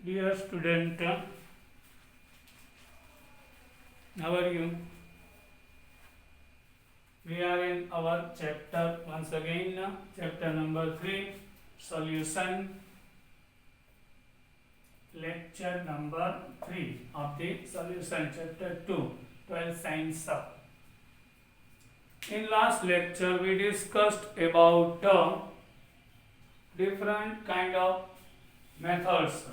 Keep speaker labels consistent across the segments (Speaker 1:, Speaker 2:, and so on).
Speaker 1: Dear student, how are you? We are in our chapter once again, chapter number 3, solution, lecture number 3 of the solution, chapter 2, 12 science. In last lecture, we discussed about different kind of methods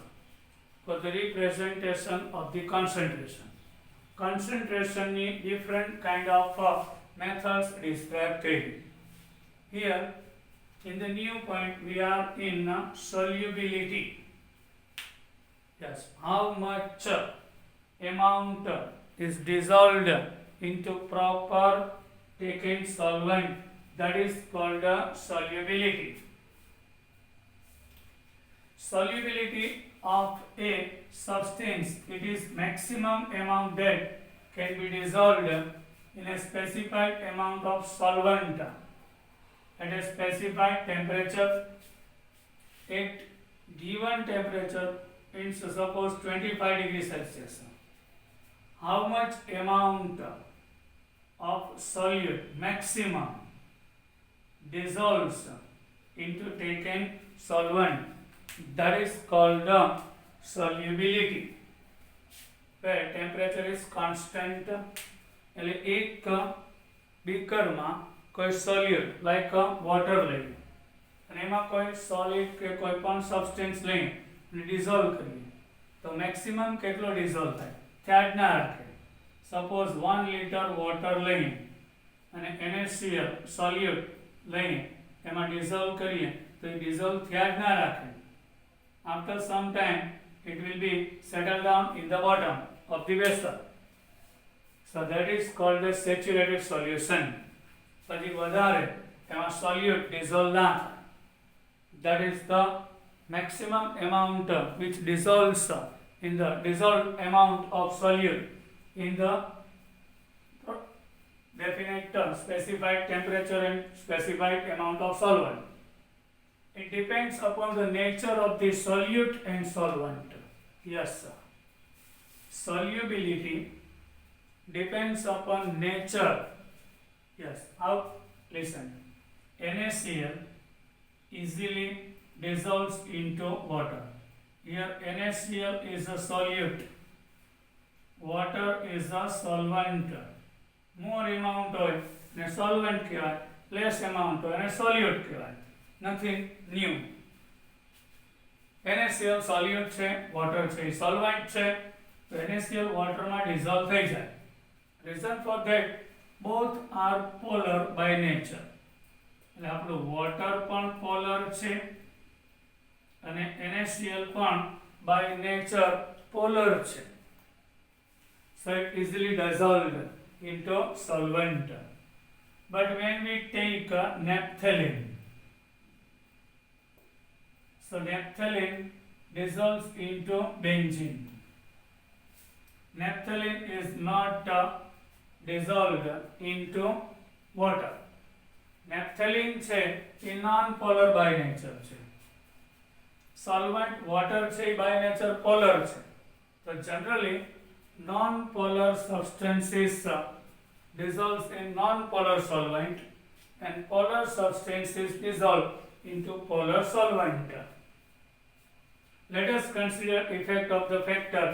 Speaker 1: for the representation of the concentration. Concentration ની different kind of methods described here. In the new point, we are in solubility. Yes, how much amount is dissolved into proper taken solvent, that is called solubility. Solubility of a substance, it is maximum amount that can be dissolved in a specified amount of solvent at a specified temperature. At given temperature, it's suppose 25 degrees Celsius. How much amount of solute maximum dissolves into taken solvent, that is called solubility, where temperature is constant. એટલે એક બીકરમાં કોઈ સોલ્યુટ like water લઈએ અને એમાં કોઈ solid કે કોઈ પણ સબસ્ટન્સ લઈને ડિઝોલ્વ કરીએ તો મેક્સિમમ કેટલો ડિઝોલ્વ થાય ત્યાં જ ના રાખે. સપોઝ 1 લિટર વોટર લઈને અને NaCl સોલ્યુટ લઈને એમાં ડિઝોલ્વ કરીએ તો એ ડિઝોલ્વ ત્યાં જ ના રાખે. After some time, it will be settled down in the bottom of the vessel. So that is called the saturated solution. પછી વધારે એમાં solute dissolve ના થાય. That is the maximum amount which dissolves in the dissolved amount of solute in the definite specified temperature and specified amount of solvent. It depends upon the nature of the solute and solvent. Yes, sir. Solubility depends upon nature. Yes. How? Listen. NaCl easily dissolves into water. Here NaCl is a solute. Water is a solvent. More amount હોય ને solvent કહેવાય, less amount હોય ને solute કહેવાય. Nothing new. NaCl solute છે, water છે, solvent છે, તો NaCl water માં dissolve થઈ જાય. Reason for that, both are polar by nature. એટલે આપણું water પણ polar છે અને NaCl પણ by nature polar છે. So it easily dissolved into solvent. But when we take naphthalene, so naphthalene dissolves into benzene. Naphthalene is not dissolved into water. Naphthalene છે એ non-polar by nature છે. Solvent water છે by nature polar છે. So generally non-polar substances dissolves in non-polar solvent and polar substances dissolve into polar solvent. Let us consider effect of the factor.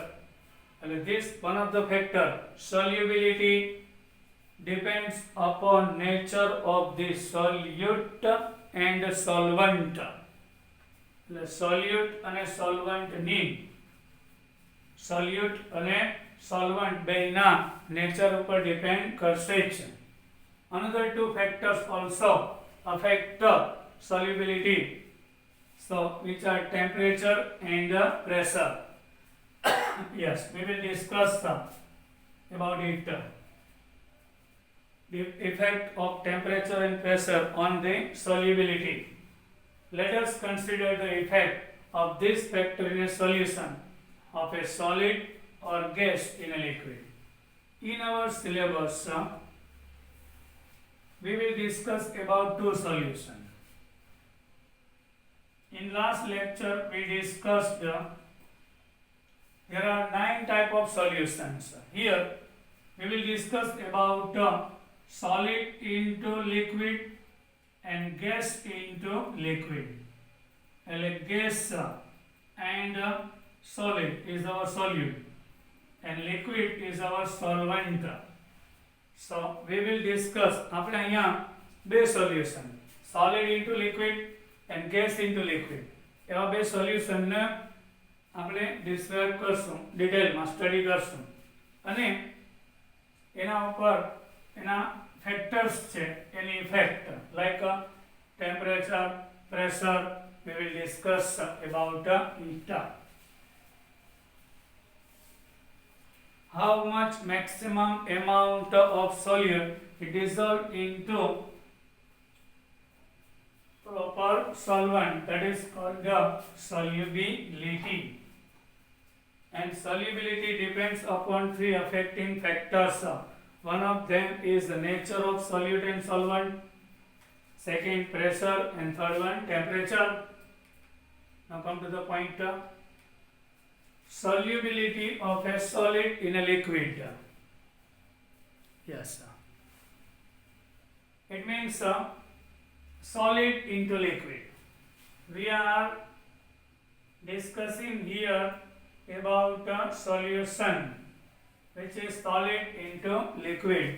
Speaker 1: This one of the factor, solubility depends upon nature of the solute and solvent. Solute અને solvent ની solute અને solvent બેયના nature ઉપર depend કરશે જ. Another two factors also affect solubility, so which are temperature and pressure. Yes, we will discuss about it. The effect of temperature and pressure on the solubility. Let us consider the effect of this factor in a solution of a solid or gas in a liquid. In our syllabus, we will discuss about two solutions. In last lecture we discussed there are 9 type of solutions. Here we will discuss about solid into liquid and gas into liquid. Gas and solid is our solute and liquid is our solvent. So we will discuss આપણે અહીંયા બે solution solid into liquid and gas into liquid એવા બે solution ને આપણે describe કરશું, ડિટેલમાં study કરશું અને એના ઉપર એના ફેક્ટર્સ છે એની effect like temperature, pressure. We will discuss about it. How much maximum amount of solute is dissolved into proper solvent, that is called the solubility. And solubility depends upon 3 affecting factors. One of them is the nature of solute and solvent, second pressure, and third one temperature. Now come to the point. Solubility of a solid in a liquid. Yes. It means solid into liquid. We are discussing here about a solution which is solid into liquid.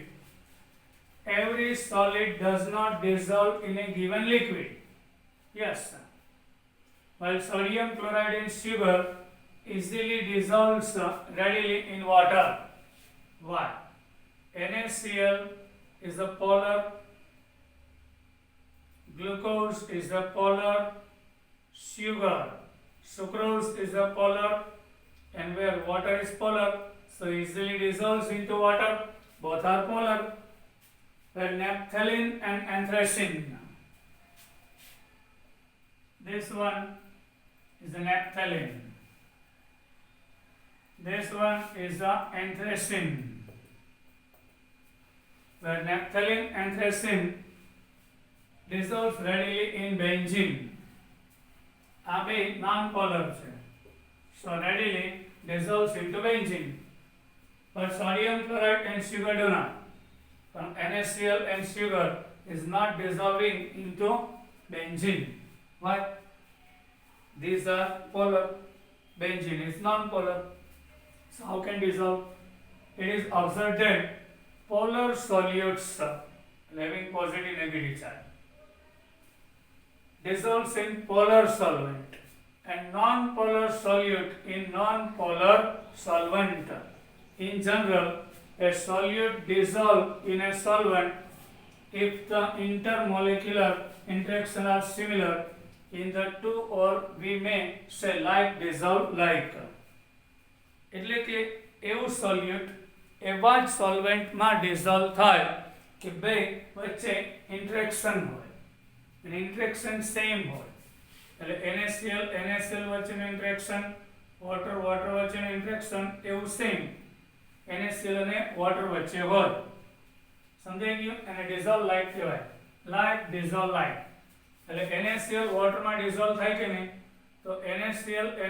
Speaker 1: Every solid does not dissolve in a given liquid. Yes. While sodium chloride and sugar easily dissolves readily in water. Why? NaCl is a polar, glucose is a polar, sucrose is a polar, and where water is polar, so easily dissolves into water, both are polar. Where naphthalene and anthracene, this one is the naphthalene, this one is the anthracene. Where naphthalene, anthracene dissolves readily in benzene. આ બે non-polar છે, so readily dissolves into benzene. But sodium chloride and sugar do not. From NaCl and sugar is not dissolving into benzene. Why? These are polar. Benzene is non-polar. So how can dissolve? It is observed that polar solutes having positive negative charge dissolves in polar solvent and non-polar solute in non-polar solvent. In general, a solute dissolves in a solvent if the intermolecular interactions are similar in the two, or we may say like dissolve like. એટલે કે એવું સોલ્યુટ એવા જ સોલ્વેન્ટમાં dissolve થાય કે બે વચ્ચે interaction હોય અને ઇન્ટરેક્શન સેમ હોય. એટલે NaCl વચ્ચેનું ઇન્ટરેક્શન, વોટર વચ્ચેનું ઇન્ટરેક્શન એવું સેમ NaCl અને વોટર વચ્ચે હોય. સમજાઈ ગયું? અને ડિઝોલ્વ લાઈક કહેવાય. લાઈક ડિઝોલ્વ લાઈક એટલે NaCl વોટરમાં ડિઝોલ્વ થાય કે નહીં, તો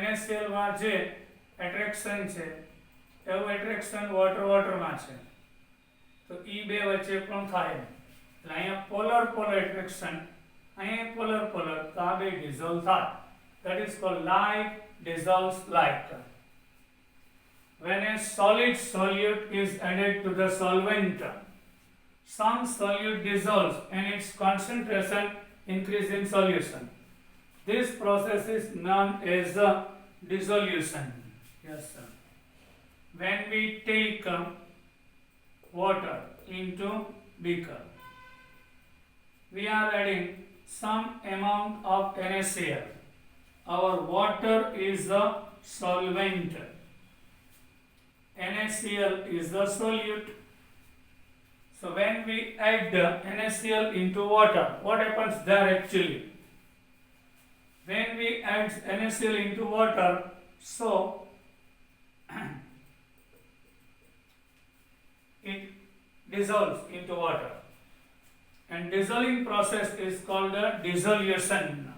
Speaker 1: NaCl માં જે એટ્રેક્શન છે એવું એટ્રેક્શન વોટરમાં છે, તો ઈ બે વચ્ચે પણ થાય. એટલે અહીંયા પોલર એટ્રેક્શન, અહીંયા પોલર, તો આ બે ડિઝોલ્વ થાય. That is called like dissolves like. When a solid solute is added to the solvent, some solute dissolves and its concentration increase in solution. This process is known as dissolution. Yes, sir. When we take water into beaker, we are adding some amount of NaCl. Our water is the solvent. NaCl is the solute. So when we add NaCl into water, what happens there actually? When we add NaCl into water, so it dissolves into water, and dissolving process is called a dissolution.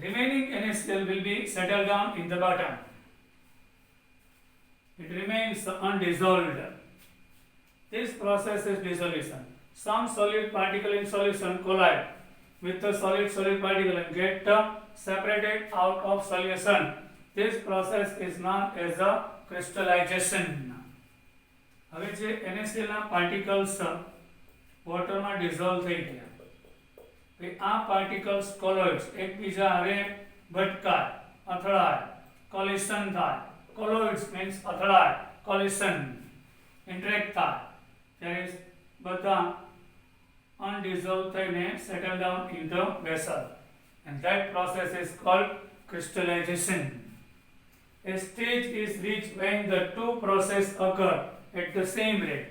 Speaker 1: Remaining NaCl will be settled down in the bottom. It remains undissolved. This process is dissolution. Some solid particle in solution collide with the solid particle and get separated out of solution. This process is known as a crystallization. હવે જે NaCl ના particles વોટરમાં dissolve થઈ ગયા, આ particles colloids એકબીજા હારે ભટકાય, અથડાય, collision થાય. Colloids means અથડાય, collision, interact થાય, ત્યારે બધા undissolved થઈને settle down in the vessel, and that process is called crystallization. A stage is reached when the two processes occur at the same rate.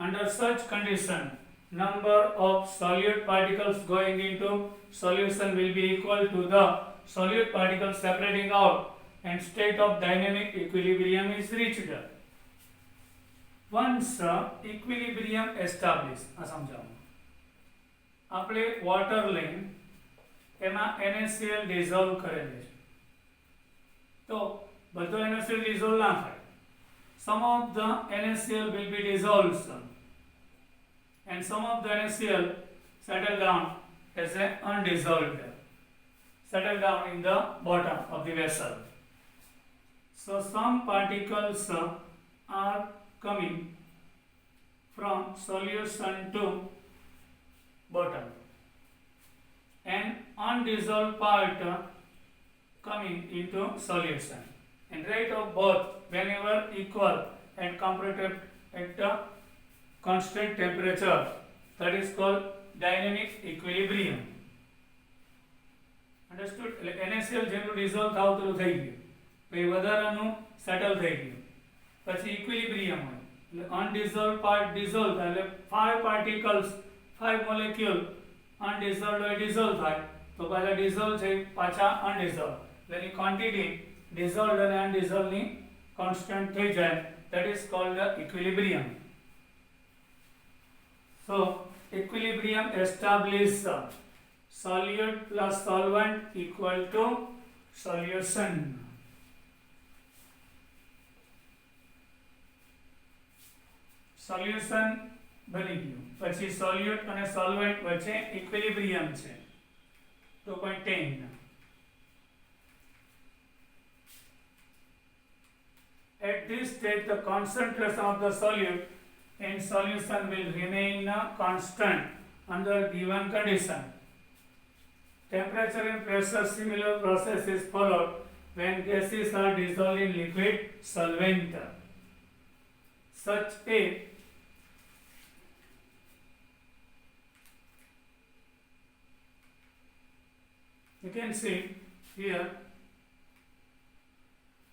Speaker 1: Under such condition, number of solute particles going into solution will be equal to the solute particles separating out, and state of dynamic equilibrium is reached. Once equilibrium established, સમજાવો, આપણે water લઈને એમાં NaCl dissolve કરેલી છે, તો બધો NaCl dissolve ના થાય. Some of the NaCl will be dissolved and some of the NaCl settle down as an undissolved, settle down in the bottom of the vessel. So some particles are coming from solution to bottom and undissolved part coming into solution, and rate of both whenever equal and comparative at a constant temperature, that is called dynamic equilibrium. Understood? NaCl જેટલું dissolve થાવતું થઈ ગયું, પછી વધારાનું settle થઈ ગયું, પછી equilibrium હોય, એટલે undissolved part dissolve થાય, એટલે 5 particles 5 molecule undissolved હોય dissolve થાય, તો પહેલા dissolve છે પાછા undissolved, એટલે એની quantity dissolved અને undissolved ની constant થઈ જાય, that is called the equilibrium. So equilibrium established, solute plus solvent equal to solution. Solution બની ગયું, પછી solute અને solvent વચ્ચે equilibrium છે 2.10. At this stage, the concentration of the solute in solution will remain constant under given condition. Temperature and pressure similar process is followed when gases are dissolved in liquid solvent. Such a you can see here,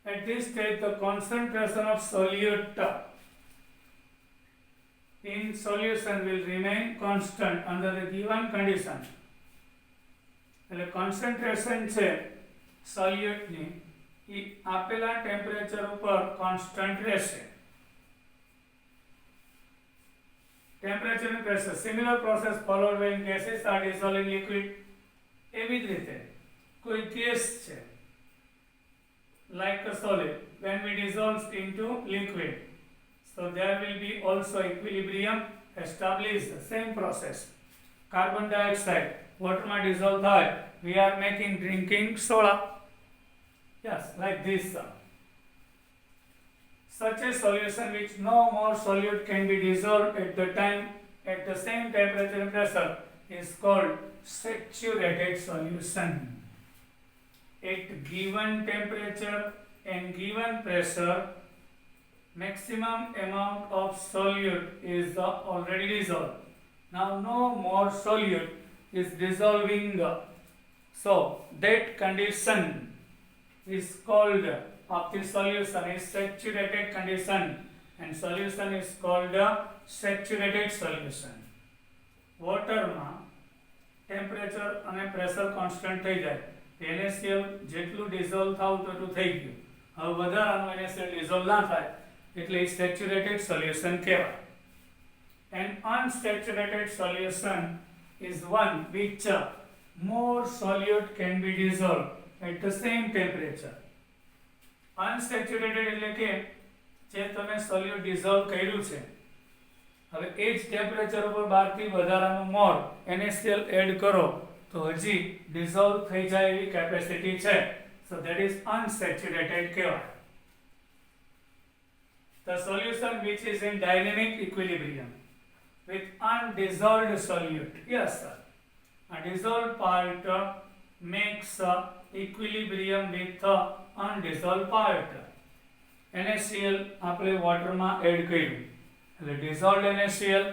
Speaker 1: at this stage the concentration of solute in solution will remain constant under the given condition. એટલે concentration છે solute ની એ આપેલા temperature ઉપર constant રહેશે. Temperature and pressure similar process followed when gases are dissolved in liquid. એવી જ રીતે કોઈ ગેસ છે like a solid, when we dissolve into liquid, so there will be also equilibrium established. The same process. Carbon dioxide water ma dissolve થાય, we are making drinking soda, yes, like this. Such a solution which no more solute can be dissolved at the same temperature and pressure is called saturated solution. At given temperature and given pressure, maximum amount of solute is already dissolved. Now no more solute is dissolving, so that condition is called of the solution is saturated condition, and solution is called saturated solution. Water ma temperature અને pressure constant થઈ જાય, NaCl જેટલું dissolve થાવું તેટલું થઈ ગયું, હવે વધારાનું NaCl dissolve ના થાય એટલે saturated solution કહેવાય. An unsaturated solution is one which more solute can be dissolved at the same temperature. Unsaturated એટલે કે જે તમે સોલ્યુટ ડિઝોલ્વ કર્યું છે હવે એ જ ટેમ્પરેચર ઉપર 12 થી વધારાનું મોર NaCl એડ કરો તો હજી ડિઝોલ્વ થઈ જાય એવી કેપેસિટી છે. So that is unsaturated કહેવાય. The solution which is in dynamic equilibrium with undissolved solute. Yes, sir. A dissolved part makes equilibrium with undissolved part. NaCl આપણે વોટરમાં એડ કર્યું એટલે dissolved NaCl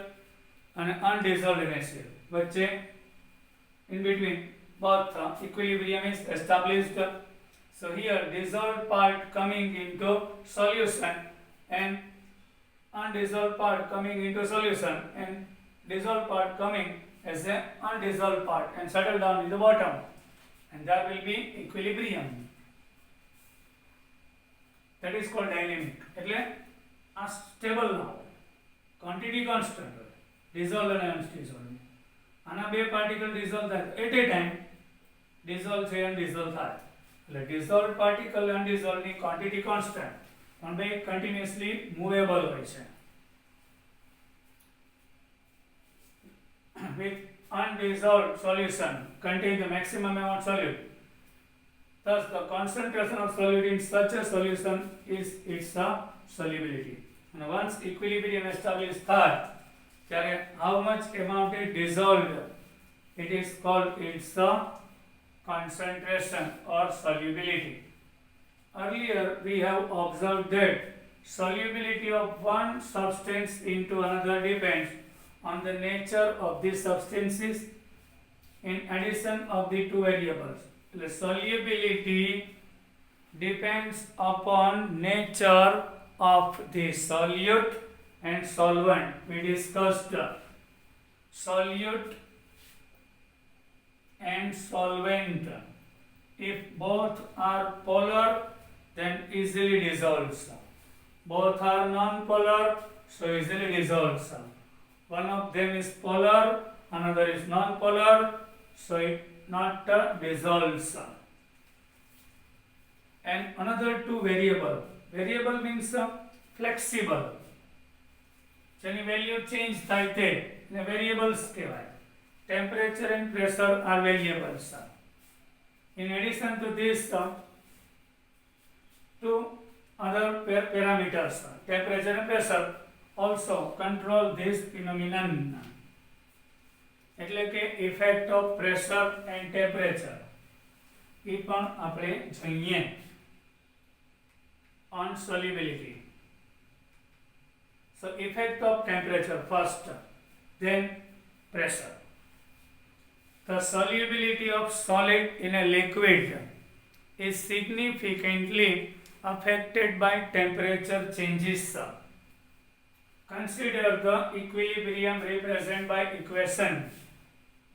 Speaker 1: અને undissolved NaCl વચ્ચે in between both equilibrium is established. So here dissolved part coming into solution and undissolved part coming into solution and dissolved part coming as an undissolved part and settle down in the bottom, and there will be equilibrium. That is called dynamic. એટલે આ stable ના હોય, quantity constant હોય, dissolve અને અનડિઝોલ્વ. આના બે particle dissolve થાય at A time dissolve છે અનડિઝોલ્વ થાય એટલે ડિઝોલ્વ પાર્ટિકલ અનડિઝોલ્વની ક્વોન્ટિટી કોન્સ્ટન્ટ પણ બે કન્ટિન્યુઅસલી મૂવેબલ હોય છે. With undissolved solution contain the maximum amount solute. Thus, the concentration of solute in such a solution is its solubility. And once equilibrium established થાય ત્યારે how much amount is dissolved, it is called its concentration or solubility. Earlier we have observed that solubility of one substance into another depends on the nature of the substances in addition of the two variables. The solubility depends upon nature of the solute and solvent. We discussed solute and solvent. If both are polar, then easily dissolves. Both are non-polar, so easily dissolves. One of them is polar, another is non-polar, so it not dissolves. And another two variable. Variable means flexible. જેની value change થાય તે ને variables કહેવાય. Temperature and pressure are variables. In addition to this, two other parameters, temperature and pressure, also control this phenomenon. એટલે કે effect of pressure and temperature એ પણ આપણે જોઈએ. On solubility. So effect of temperature first, then pressure. The solubility of solid in a liquid is significantly affected by temperature changes. Consider the equilibrium represented by equation.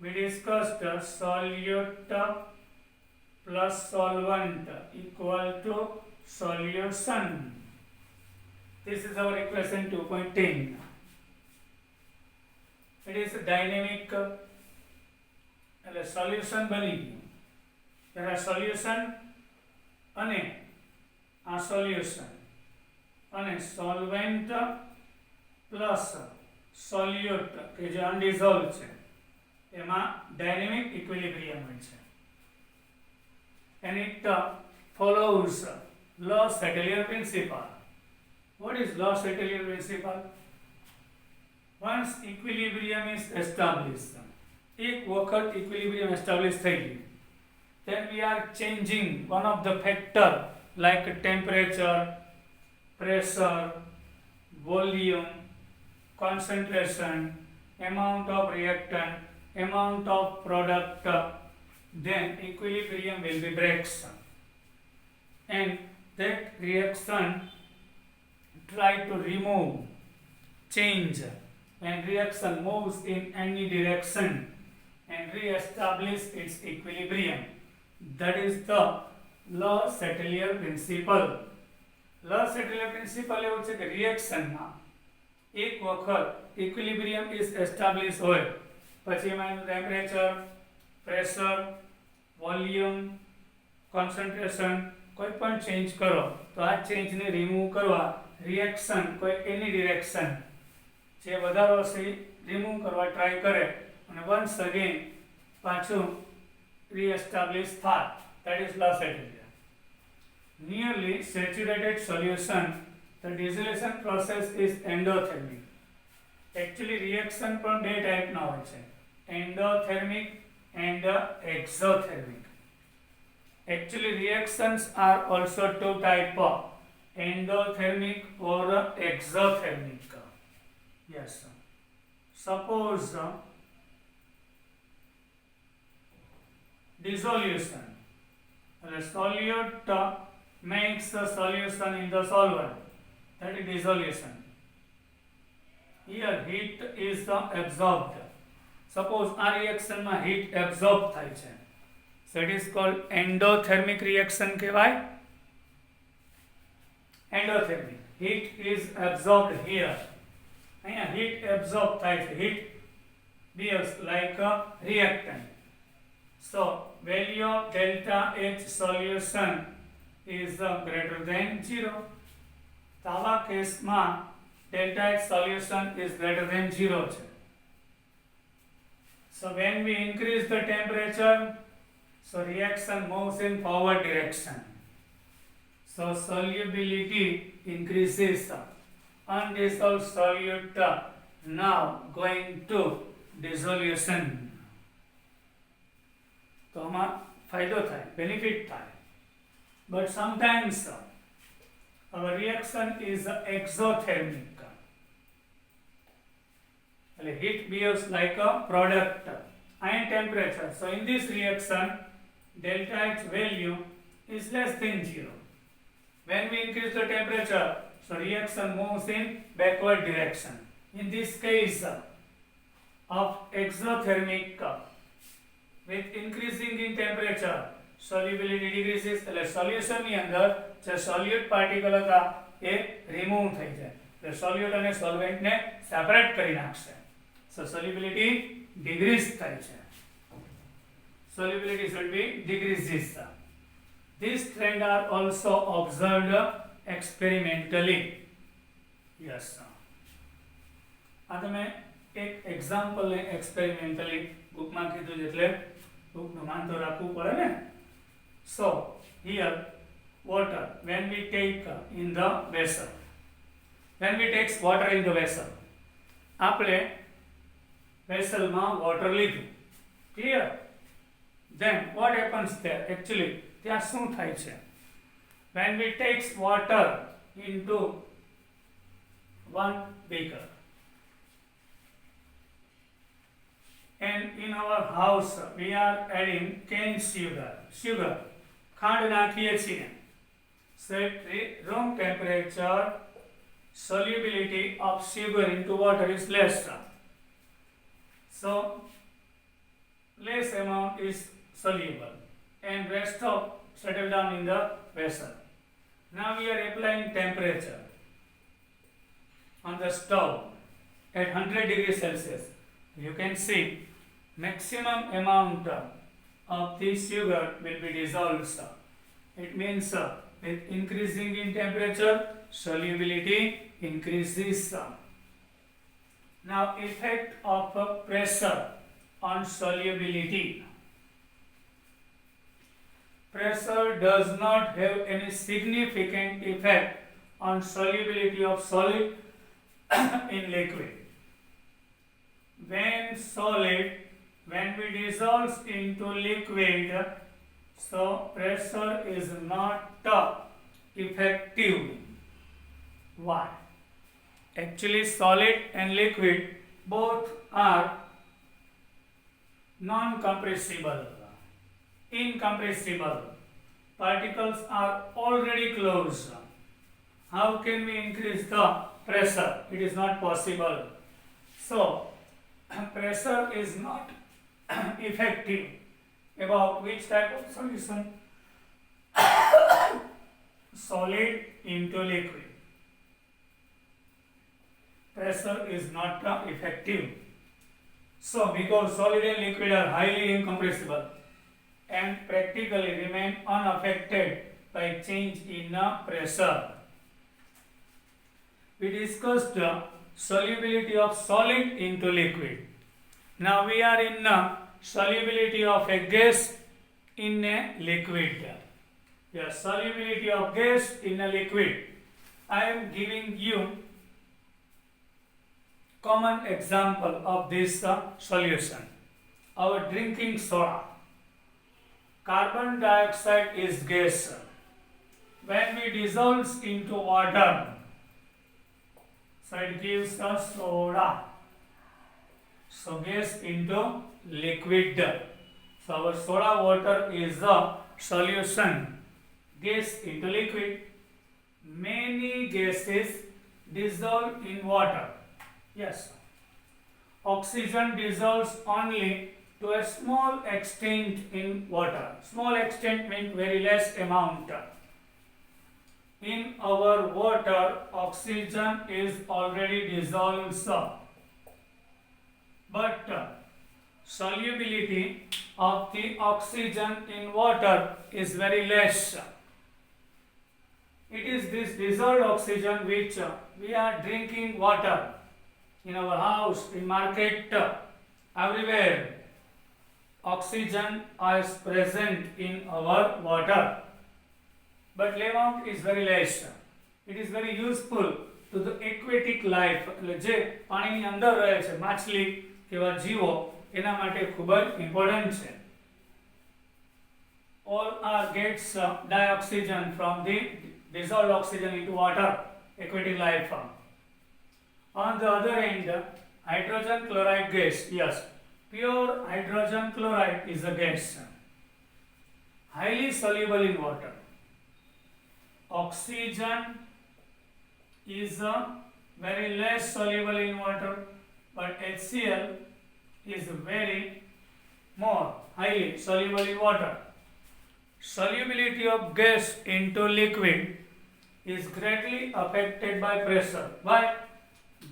Speaker 1: We discussed solute plus solvent equal to solution. This is our equation 2.10. It is dynamic solution બની ગયું. ત્યારે solution અને આ solution અને solvent plus solute કે જે undissolved છે એમાં dynamic equilibrium હોય છે. And it follows Law-Chatelier principle. What is Law-Chatelier principle? Once equilibrium is established, एक वक्त equilibrium established થઈ ગયું, then we are changing one of the factor like temperature, pressure, volume, concentration, amount of reactant, amount of product, then equilibrium will be breaks. And that reaction try to remove, change, and reaction moves in any direction and re-establish its equilibrium. That is the Law-Chatelier principle. Law-Chatelier principle એવું છે કે રિએક્શનમાં એક વખત equilibrium is established હોય પછી એમાં temperature, pressure, volume, concentration કોઈ પણ ચેન્જ કરો તો આ ચેન્જને રિમૂવ કરવા રિએક્શન કોઈ એની ડિરેક્શન જે વધારો છે રિમૂવ કરવા ટ્રાય કરે અને વન્સ અગેન પાછું રીએસ્ટાબ્લિશ થાય, that is Lassaitia. Nearly saturated solution, the dissolution process is endothermic. Actually reaction પણ બે ટાઈપના હોય છે, endothermic and exothermic. Actually reactions are also two type of endothermic or exothermic. Yes. Suppose dissolution. The solute makes the solution in the solvent. That is dissolution. Here heat is absorbed. Suppose આ reaction માં heat absorb થાય છે. So it is called endothermic reaction કહેવાય. Endothermic. Heat is absorbed here. અહીંયા heat absorb થાય છે. Heat behaves like a reactant. So value of delta H solution is greater than 0. તો આવા કેસમાં delta H solution is greater than 0 છે. So when we increase the temperature, so reaction moves in forward direction. So solubility increases. Undissolved solute now going to dissolution. તો આમાં ફાયદો થાય, benefit થાય. But sometimes our reaction is exothermic. Heat behaves like a product, high temperature. So in this reaction, delta H value is less than 0. When we increase the temperature, so reaction moves in backward direction. In this case of exothermic, with increasing in temperature, solubility decreases. એટલે solution ની અંદર જે solute particle હતા એ remove થઈ જાય. એટલે solute અને solvent ને separate કરી નાખશે. So solubility decrease થાય છે. Solubility should be decreases. These trends are also observed experimentally. Yes. આ તમે એક એક્ઝામ્પલ ને એક્સપેરિમેન્ટલી બુકમાં કીધું છે એટલે બુકનું માન તો રાખવું પડે ને. So here water, when we take in the vessel, when we take water in the vessel, આપણે વેસલમાં water લીધું, clear? Then what happens there? Actually ત્યાં શું થાય છે? When we take water into one beaker, and in our house we are adding cane sugar, ખાંડ નાખીએ છીએ. So at room temperature, solubility of sugar into water is less. So less amount is soluble and rest of settle down in the vessel. Now we are applying temperature on the stove at 100 degrees Celsius. You can see maximum amount of this sugar will be dissolved. It means with increasing in temperature, solubility increases. Now effect of pressure on solubility. Pressure does not have any significant effect on solubility of solid in liquid. When we dissolve into liquid, so pressure is not effective. Why? Actually solid and liquid both are non-compressible, incompressible. Particles are already close. How can we increase the pressure? It is not possible. So pressure is not effective. About which type of solution? Solid into liquid. Pressure is not effective. So because solid and liquid are highly incompressible, and practically remain unaffected by change in pressure. We discussed the solubility of solid into liquid. Now we are in solubility of a gas in a liquid. Yes, solubility of gas in a liquid. I am giving you common example of this solution. Our drinking soda. Carbon dioxide is gas. When we dissolve into water, so it gives us soda. So gas into liquid. So our soda water is a solution. Gas into liquid. Many gases dissolve in water. Yes. Oxygen dissolves only to a small extent in water. Small extent means very less amount. In our water, oxygen is already dissolved. But solubility of the oxygen in water is very less. It is this dissolved oxygen which we are drinking water in our house, in market, everywhere. Oxygen is present in our water, but amount is very less. It is very useful to the aquatic life. એટલે જે પાણીની અંદર રહે છે માછલી કેવા જીવો એના માટે ખૂબ જ ઇમ્પોર્ટન્ટ છે. All are gets dioxygen from the dissolved oxygen into water, aquatic life. On the other end, hydrogen chloride gas. Yes, pure hydrogen chloride is a gas, highly soluble in water. Oxygen is very less soluble in water, but HCl is very more highly soluble in water. Solubility of gas into liquid is greatly affected by pressure. Why?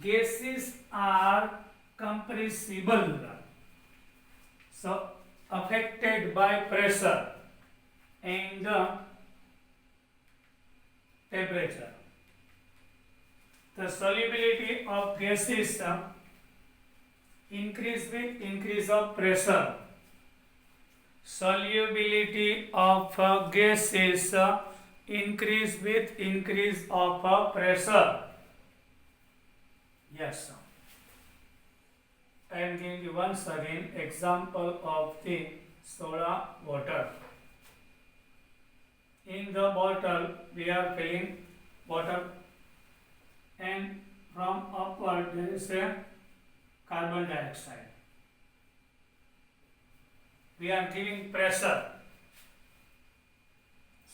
Speaker 1: Gases are compressible. So affected by pressure and temperature. The solubility of gases increase with increase of pressure. Solubility of gases increase with increase of pressure. Yes. I am giving you once again example of the soda water. In the bottle we are filling water, and from upward there is a carbon dioxide. We are giving pressure.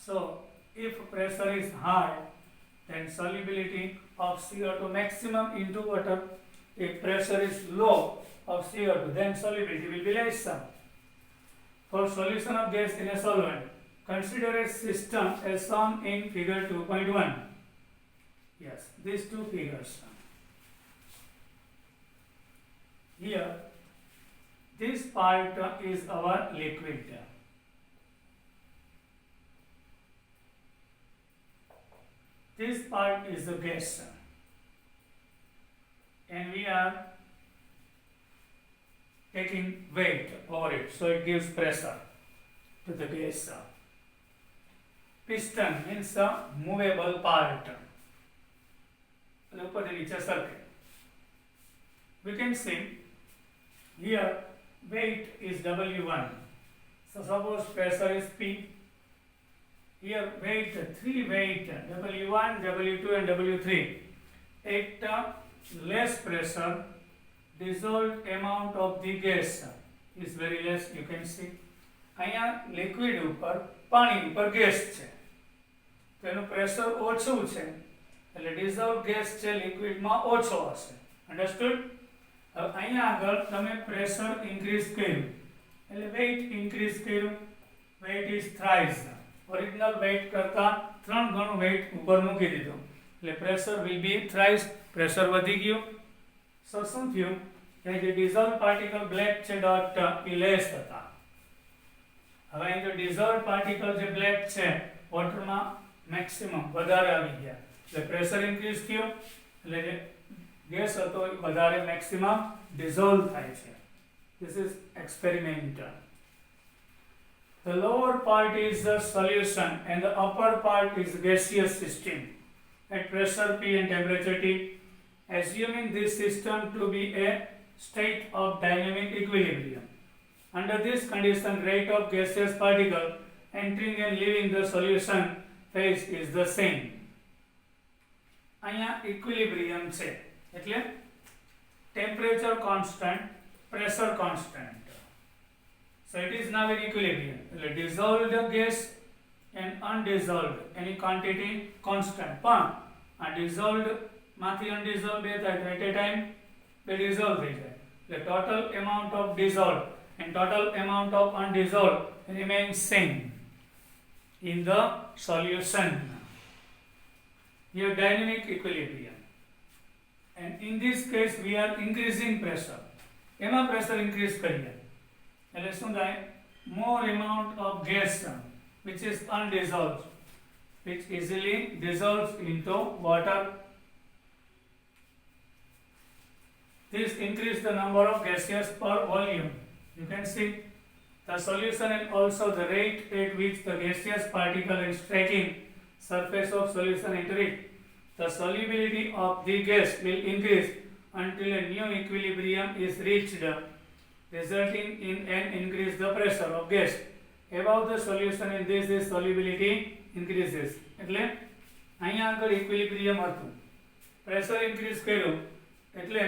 Speaker 1: So if pressure is high, then solubility of CO2 maximum into water. If pressure is low of CO2, then solubility will be less. For solution of gas in a solvent, consider a system as shown in figure 2.1. Yes, these two figures. Here, this part is our liquid. This part is the gas. And we are taking weight over it, so it gives pressure to the gas. Piston means a movable part. We can see here weight is W1. So suppose pressure is P. Here weight, three weight W1, W2 and W3. At less pressure, dissolved amount of the gas is very less. You can see અહીંયા liquid ઉપર પાણી ઉપર gas છે, તેનું pressure ઓછું છે, એટલે dissolved gas છે liquid માં ઓછો હશે. Understood? હવે અહીંયા આગળ તમે pressure increase કર્યું એટલે weight increase કર્યું. Weight is thrice. Original weight કરતા 3 ગણું weight ઉપર મૂકી દીધું એટલે pressure will be thrice. Pressure વધી ગયું. So શું થયું કે જે dissolved particle black છે dot એ less હતા. હવે અહીં તો dissolved particle જે black છે વોટરમાં મેક્સિમમ વધારે આવી ગયા એટલે પ્રેશર ઇન્ક્રીઝ થયું એટલે જે ગેસ હતો એ વધારે મેક્સિમમ dissolve થાય છે. This is experimental. The lower part is the solution and the upper part is gaseous system at pressure P and temperature T. Assuming this system to be a state of dynamic equilibrium. Under this condition, rate of gaseous particle entering and leaving the solution phase is the same. અહીંયા equilibrium છે એટલે temperature constant, pressure constant. So it is now in equilibrium. એટલે dissolved gas and undissolved any quantity constant. પણ આ dissolved માંથી undissolved બે થાય at a time they dissolve થઈ જાય. The total amount of dissolved and total amount of undissolved remains same in the solution. Here dynamic equilibrium. And in this case we are increasing pressure. એમાં pressure increase કરીએ એટલે શું થાય more amount of gas which is undissolved which easily dissolves into water. This increases the number of gases per volume. You can see the solution and also the rate at which the gaseous particle is striking surface of solution into it. The solubility of the gas will increase until a new equilibrium is reached, resulting in an increase the pressure of gas above the solution, and this is solubility increases. એટલે અહીંયા આગળ equilibrium હતું, pressure increase કર્યું એટલે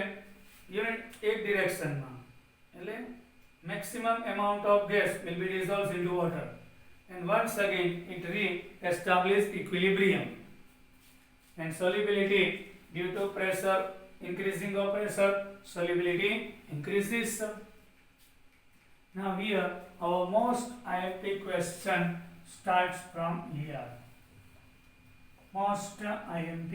Speaker 1: unit એક directionમાં એટલે maximum amount of gas will be dissolved into water, and once again it re-establishes equilibrium, and solubility due to pressure increasing of pressure, solubility increases. Now here our most IMP question starts from here. Most IMP.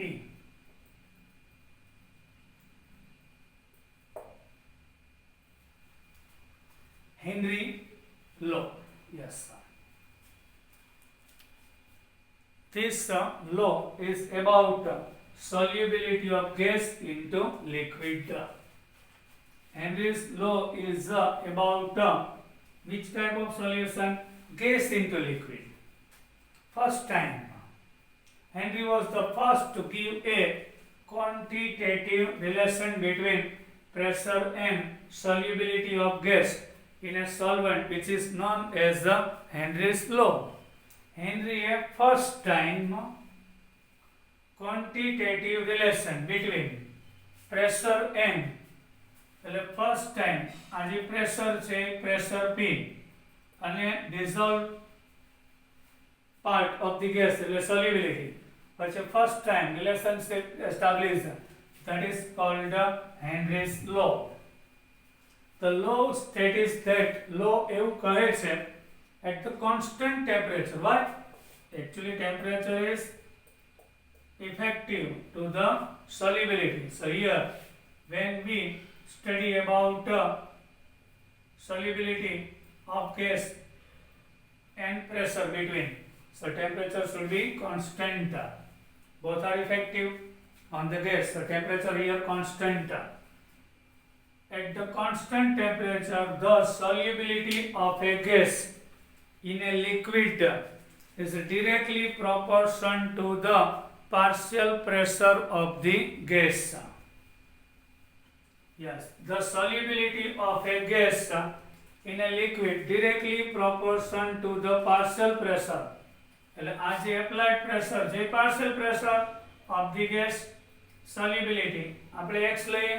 Speaker 1: Henry law. Yes, sir. This law is about solubility of gas into liquid. Henry's law is about which type of solution? Gas into liquid. First time, Henry was the first to give a quantitative relation between pressure and solubility of gas in a solvent, which is known as the Henry's law. Henry first time quantitative relation between pressure and એટલે first time આ જે pressure છે pressure P અને dissolved part of the gas એટલે solubility પછી first time relationship established, that is called Henry's law. The law states that law એવું કહે છે at the constant temperature. Why? Actually temperature is effective to the solubility. So here when we study about solubility of gas and pressure between, so temperature should be constant. Both are effective on the gas, so temperature here constant. At the constant temperature, the solubility of a gas in a liquid is directly proportional to the partial pressure of the gas. Yes, the solubility of a gas in a liquid directly proportional to the partial pressure. એટલે આ જે applied pressure જે partial pressure of the gas solubility આપણે x લઈએ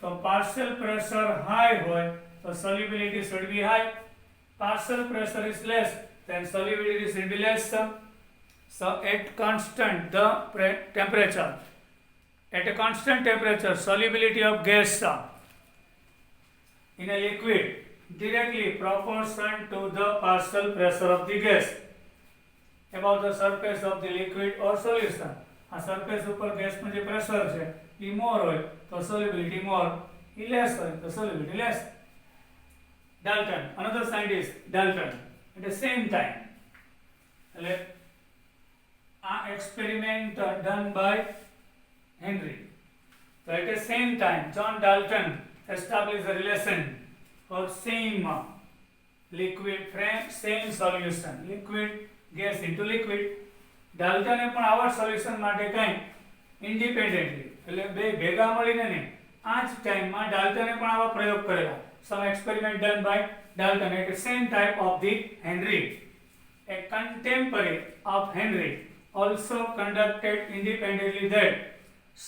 Speaker 1: તો partial pressure high હોય તો solubility should be high, partial pressure is less then solubility should be less. So at constant temperature, at a constant temperature, solubility of gas in a liquid directly proportional to the partial pressure of the gas above the surface of the liquid or solution. આ surface ઉપર ગેસનું જે pressure છે એ મોર હોય તો solubility મોર, એ less હોય તો solubility less. Dalton, another scientist, Dalton, at the same time. એટલે આ experiment done by Henry. So at the same time, John Dalton established a relation for same liquid frame, same solution, liquid gas into liquid. Dalton પણ આવા solution માટે કંઈ independently એટલે બે ભેગા મળીને નહીં, આ જ ટાઈમમાં ડાલ્ટને પણ આવા પ્રયોગ કરેલા. Some experiment done by Dalton at the same time of the Henry. A contemporary of Henry also conducted independently that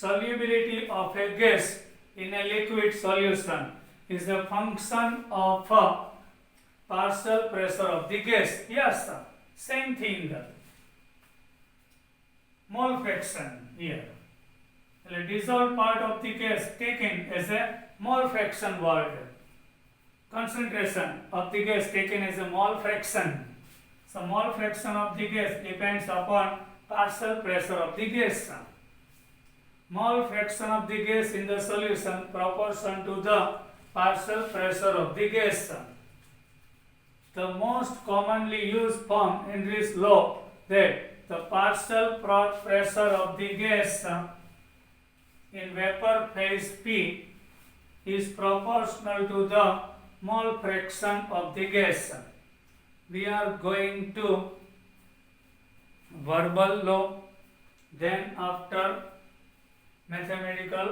Speaker 1: solubility of a gas in a liquid solution is a function of partial pressure of the gas. Yes, sir. Same thing. Mole fraction here. The dissolved part of the gas taken as a mole fraction word. Concentration of the gas taken as a mole fraction. So mole fraction of the gas depends upon partial pressure of the gas. Mole fraction of the gas in the solution proportion to the partial pressure of the gas. The most commonly used form in this law that the partial pressure of the gas in vapor phase P is proportional to the mole fraction of the gas. We are going to verbal law, then after mathematical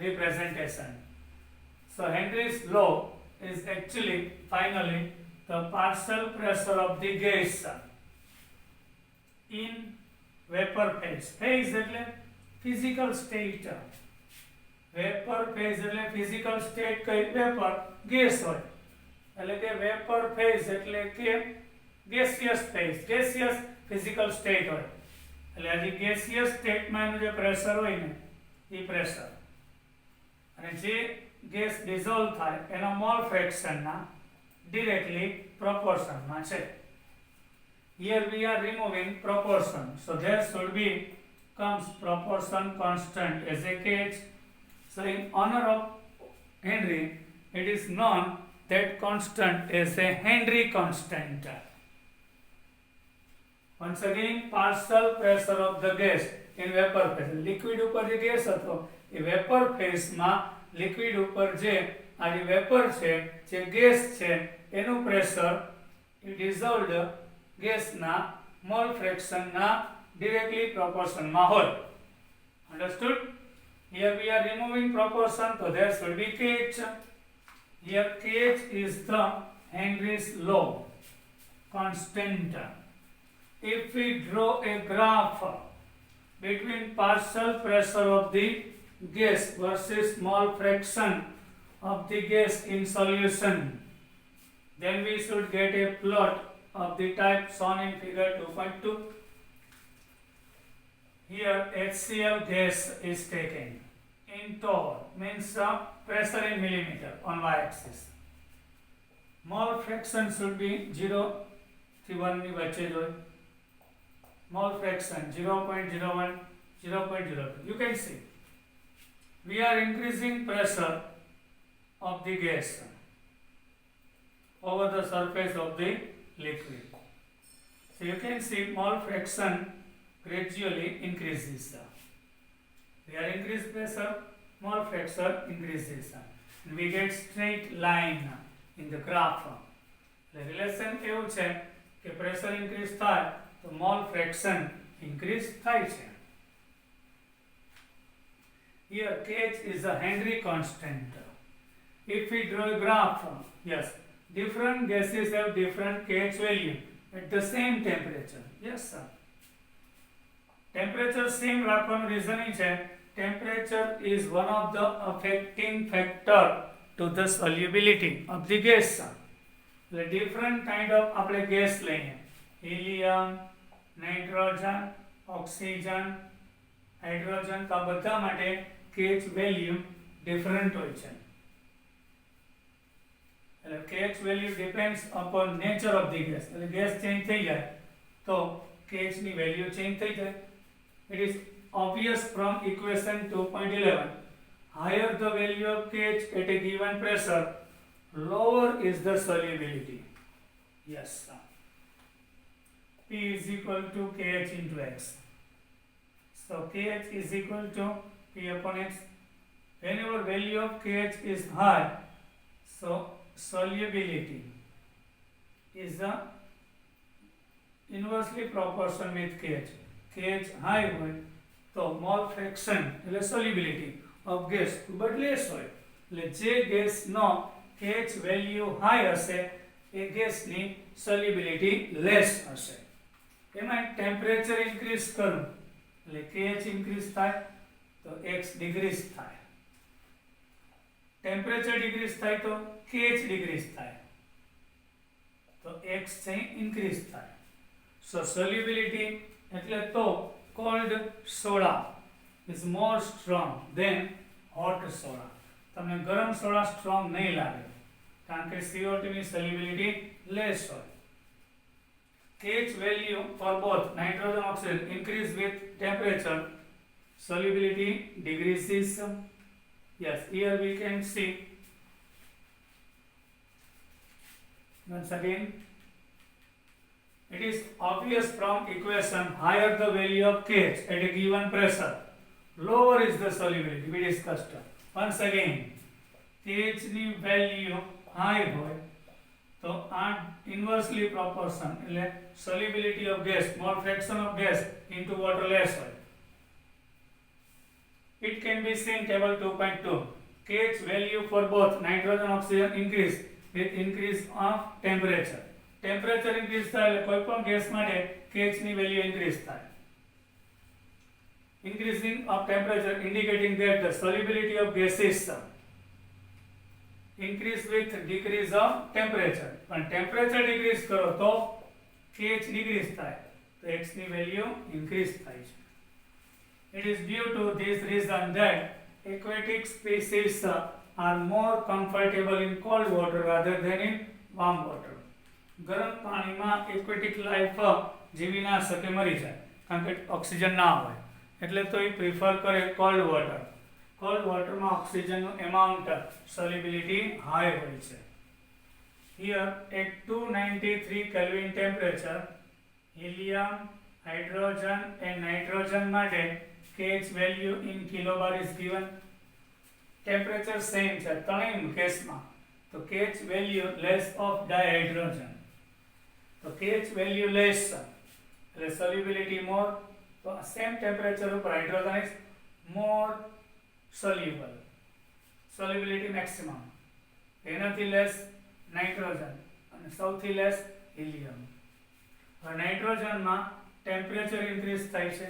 Speaker 1: representation. So Henry's law is actually finally the partial pressure of the gas in vapor phase. Phase એટલે physical state. Vapor phase એટલે physical state કઈ vapor gas હોય. એટલે કે vapor phase એટલે કે gaseous phase, gaseous physical state હોય. એટલે આ જે gaseous state માં એનું જે pressure હોય ને એ pressure. અને જે gas dissolve થાય એનો mole fraction ના directly proportion માં છે. Here we are removing proportion, so there should be comes proportion constant as a cage. So in honor of Henry, it is known that constant is a Henry constant. Once again, partial pressure of the gas in vapor phase. Liquid ઉપર જે gas હતો એ vapor phase માં liquid ઉપર જે આ જે vapor છે જે gas છે એનું pressure એ dissolved gas ના mole fraction ના directly proportion માં હોય. Understood? Here we are removing proportion, so there should be kh. Here kh is the Henry's law constant. If we draw a graph between partial pressure of the gas versus mole fraction of the gas in solution, then we should get a plot of the type shown in figure 2.2. Here HCl gas is taken in torr, means pressure in millimeter on y-axis. Mole fraction should be 0 થી 1 ની વચ્ચે જ હોય. Mole fraction 0.01, 0.02. You can see we are increasing pressure of the gas over the surface of the liquid. So you can see mole fraction gradually increases. We are increased pressure, mole fraction increases. And we get straight line in the graph. The relation એવું છે કે pressure increase થાય તો mole fraction increase થાય છે. Here kh is a Henry constant. If we draw a graph, yes, different gases have different kh value at the same temperature. Yes, sir. Temperature same રાખવાનું reason છે temperature is one of the affecting factor to the solubility of the gas. The different kind of આપણે gas લઈએ helium, nitrogen, oxygen, hydrogen, તો આ બધા માટે kh value different હોય છે. એટલે kh value depends upon nature of the gas. એટલે gas change થઈ જાય તો kh ની value change થઈ જાય. It is obvious from equation 2.11. Higher the value of kh at a given pressure, lower is the solubility. Yes. P is equal to KH into X. So KH is equal to P upon X. Whenever value of KH is high, so solubility is the inversely proportional with KH. KH high હોય તો mall fraction એટલે solubility of gas ખૂબ જ less હોય. એટલે જે ગેસનો KH value high હશે એ ગેસની solubility less હશે. એમાં ટેમ્પરેચર ઇન્ક્રીઝ કરું એટલે KH ઇન્ક્રીઝ થાય તો X ડિક્રીઝ થાય. ટેમ્પરેચર ડિક્રીઝ થાય તો KH ડિક્રીઝ થાય તો X છે ઇન્ક્રીઝ થાય. So solubility એટલે તો cold soda is more strong than hot soda. તમને ગરમ સોડા સ્ટ્રોંગ નહીં લાગે કારણ કે CO2 ની solubility less હોય. KH value for both nitrogen and oxygen increase with temperature. Solubility decreases. Yes, here we can see once again. It is obvious from equation higher the value of KH at a given pressure, lower is the solubility. We discussed. Once again, KH ની value high હોય તો આ inversely proportion એટલે solubility of gas, mole fraction of gas into water less હોય. It can be seen table 2.2. KH value for both nitrogen and oxygen increase with increase of temperature. Temperature increase થાય એટલે કોઈ પણ gas માટે KH ની value increase થાય. Increasing of temperature indicating that the solubility of gases increase with decrease of temperature. પણ temperature decrease કરો તો KH decrease થાય તો X ની વેલ્યુ increase થાય છે. It is due to this reason that aquatic species are more comfortable in cold water rather than in warm water. ગરમ પાણીમાં એક્વેટિક લાઈફ જીવી ના શકે, મરી જાય કારણ કે ઓક્સિજન ના હોય એટલે તો એ પ્રિફર કરે કોલ્ડ વોટર. કોલ્ડ વોટરમાં ઓક્સિજનનું એમાઉન્ટ solubility હાઈ હોય છે. Here at 293 Kelvin temperature, helium, hydrogen and nitrogen માટે KH value in kilobar is given. Temperature same છે ત્રણેય કેસમાં તો KH value less of dihydrogen. તો KH value less એટલે solubility more. તો same temperature ઉપર hydrogen is more soluble, solubility maximum. એનાથી less nitrogen અને સૌથી less helium. હવે નાઇટ્રોજનમાં ટેમ્પરેચર ઇન્ક્રીઝ થાય છે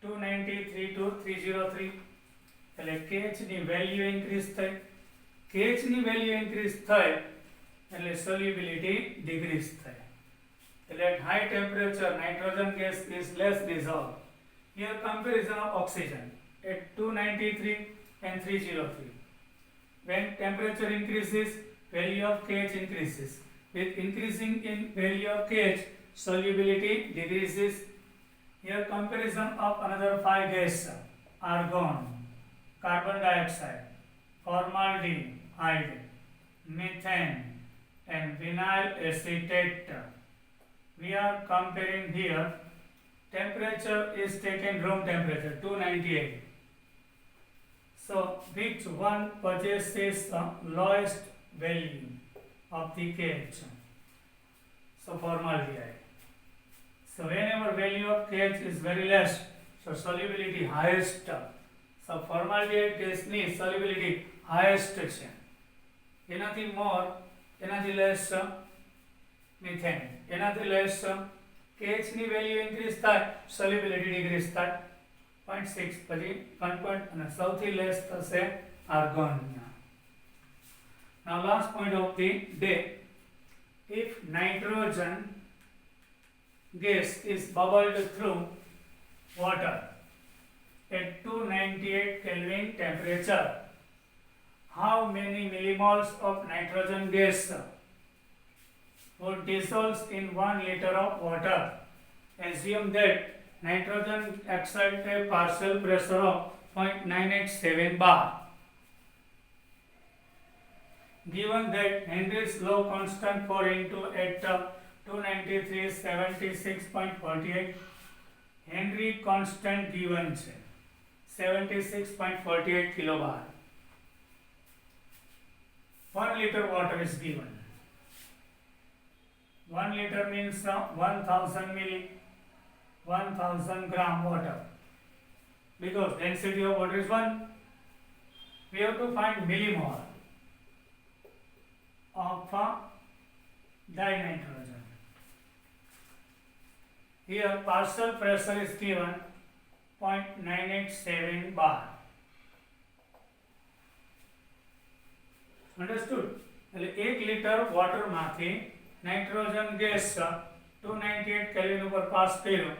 Speaker 1: 293 to 303 એટલે KH ની વેલ્યુ ઇન્ક્રીઝ થાય. KH ની વેલ્યુ ઇન્ક્રીઝ થાય એટલે solubility decrease થાય. At high temperature, nitrogen gas is less dissolved. Here comparison of oxygen at 293 and 303. When temperature increases, value of KH increases. With increasing in value of KH, solubility decreases. Here comparison of another 5 gases: argon, carbon dioxide, formaldehyde, methane and vinyl acetate. We are comparing here. Temperature is taken room temperature 298. So which one possesses the lowest value of the KH? So formaldehyde. So whenever value of KH is very less, so solubility highest. So formaldehyde gas ની solubility highest છે. એનાથી more, એનાથી less methane, એનાથી less KH ની value increase થાય solubility decrease થાય 0.6 પછી 1 અને સૌથી લેસ થશે argon. Now last point of the day, if nitrogen gas is bubbled through water at 298 Kelvin temperature, how many millimoles of nitrogen gas would dissolve in 1 liter of water? Assume that nitrogen oxide a partial pressure of 0.987 bar. given that Henry's law constant for into at 293 is 76.48. Henry constant given છે 76.48 kilobar. 1 liter water is given. 1 liter means 1000 milli, 1000 gram water. Because density of water is 1, we have to find millimole of dinitrogen. Here partial pressure is given 0.987 bar. Understood? એટલે 1 litre water માંથી nitrogen gas 298 kelvin ઉપર pass કર્યો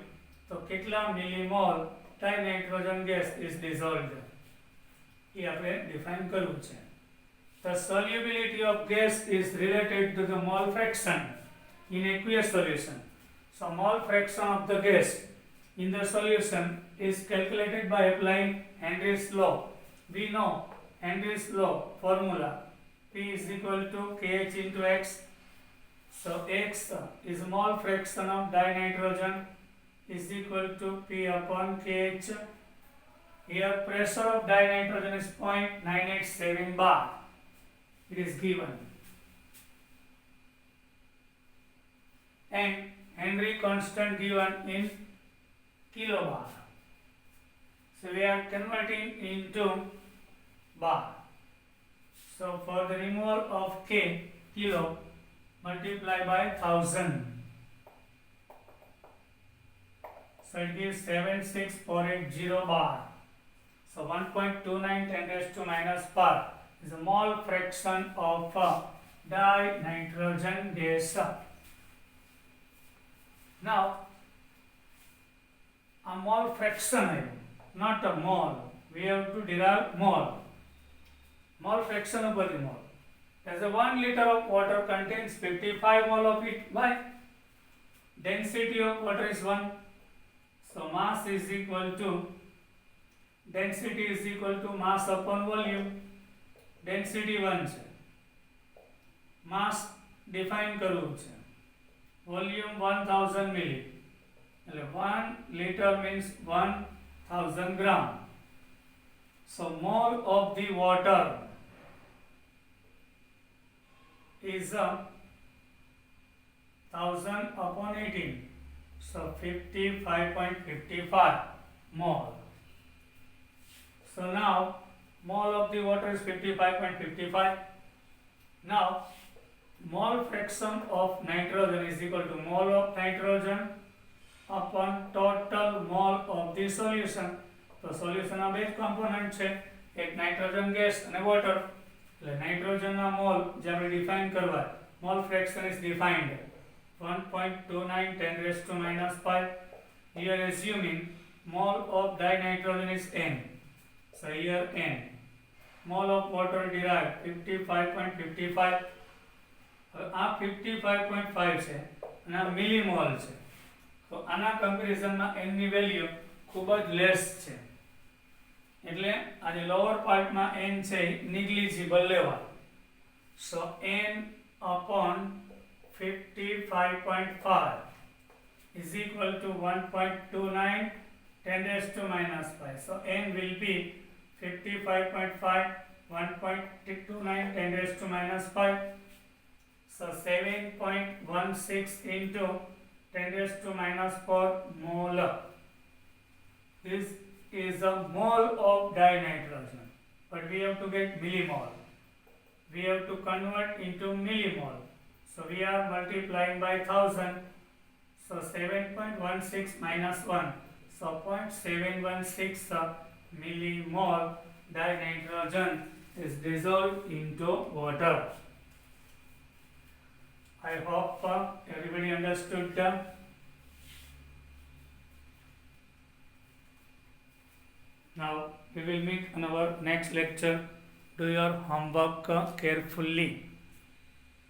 Speaker 1: તો કેટલા મિલીમોલ nitrogen gas is ડિઝોલ્વડ એ આપણે define કરવું છે. The solubility of gas is related to the mole fraction in aqueous solution. So mole fraction of the gas in the solution is calculated by applying Henry's law. We know Henry's law formula P is equal to Kh into X. So X is mole fraction of dinitrogen is equal to P upon Kh. Here pressure of dinitrogen is 0.987 bar. It is given. And Henry constant given in kilobar. So we are converting into bar. So for the removal of K, kilo, multiply by 1000. So it gives 76480 bar. So 1.29 10 raised to minus par is a mole fraction of dinitrogen gas. Now, a mole fraction, not a mole. We have to derive mole. Mole fraction of the mole. As a 1 liter of water contains 55 mole of it. Why? Density of water is 1. So mass is equal to density is equal to mass upon volume. Density 1 છે. Mass define કરવું છે. Volume 1000 milli. 1 liter means 1000 gram. So mole of the water is 1000 upon 18. So 55.55 mole. So now mole of the water is 55.55. Now mole fraction of nitrogen is equal to mole of nitrogen upon total mole of the solution. So solution ના બે component છે, એક nitrogen gas અને water. એટલે નાઇટ્રોજનના mall જે આપણે define કરવા, mall fraction is defined 1.29 10 raised to minus 5. Here assuming mole of dinitrogen is N. So here N. Mole of water derived 55.55. આ 55.5 છે અને આ મિલીમોલ છે. તો આના કમ્પેરિઝનમાં n ની વેલ્યુ ખૂબ જ લેસ છે. એટલે આ જે લોઅર પાર્ટમાં n છે નિગ્લિજિબલ લેવા. સો n upon 55.5 is equal to 1.29 10 raised to minus 5. So n will be 55.5 1.29 10 raised to minus 5. So 7.16 into 10 raised to minus 4 mole. This is a mole of dinitrogen, but we have to get millimole. We have to convert into millimole. So we are multiplying by 1000. So 7.16 minus 1. So 0.716 millimole dinitrogen is dissolved into water. I hope everybody understood. Now we will meet in our next lecture. Do your homework carefully.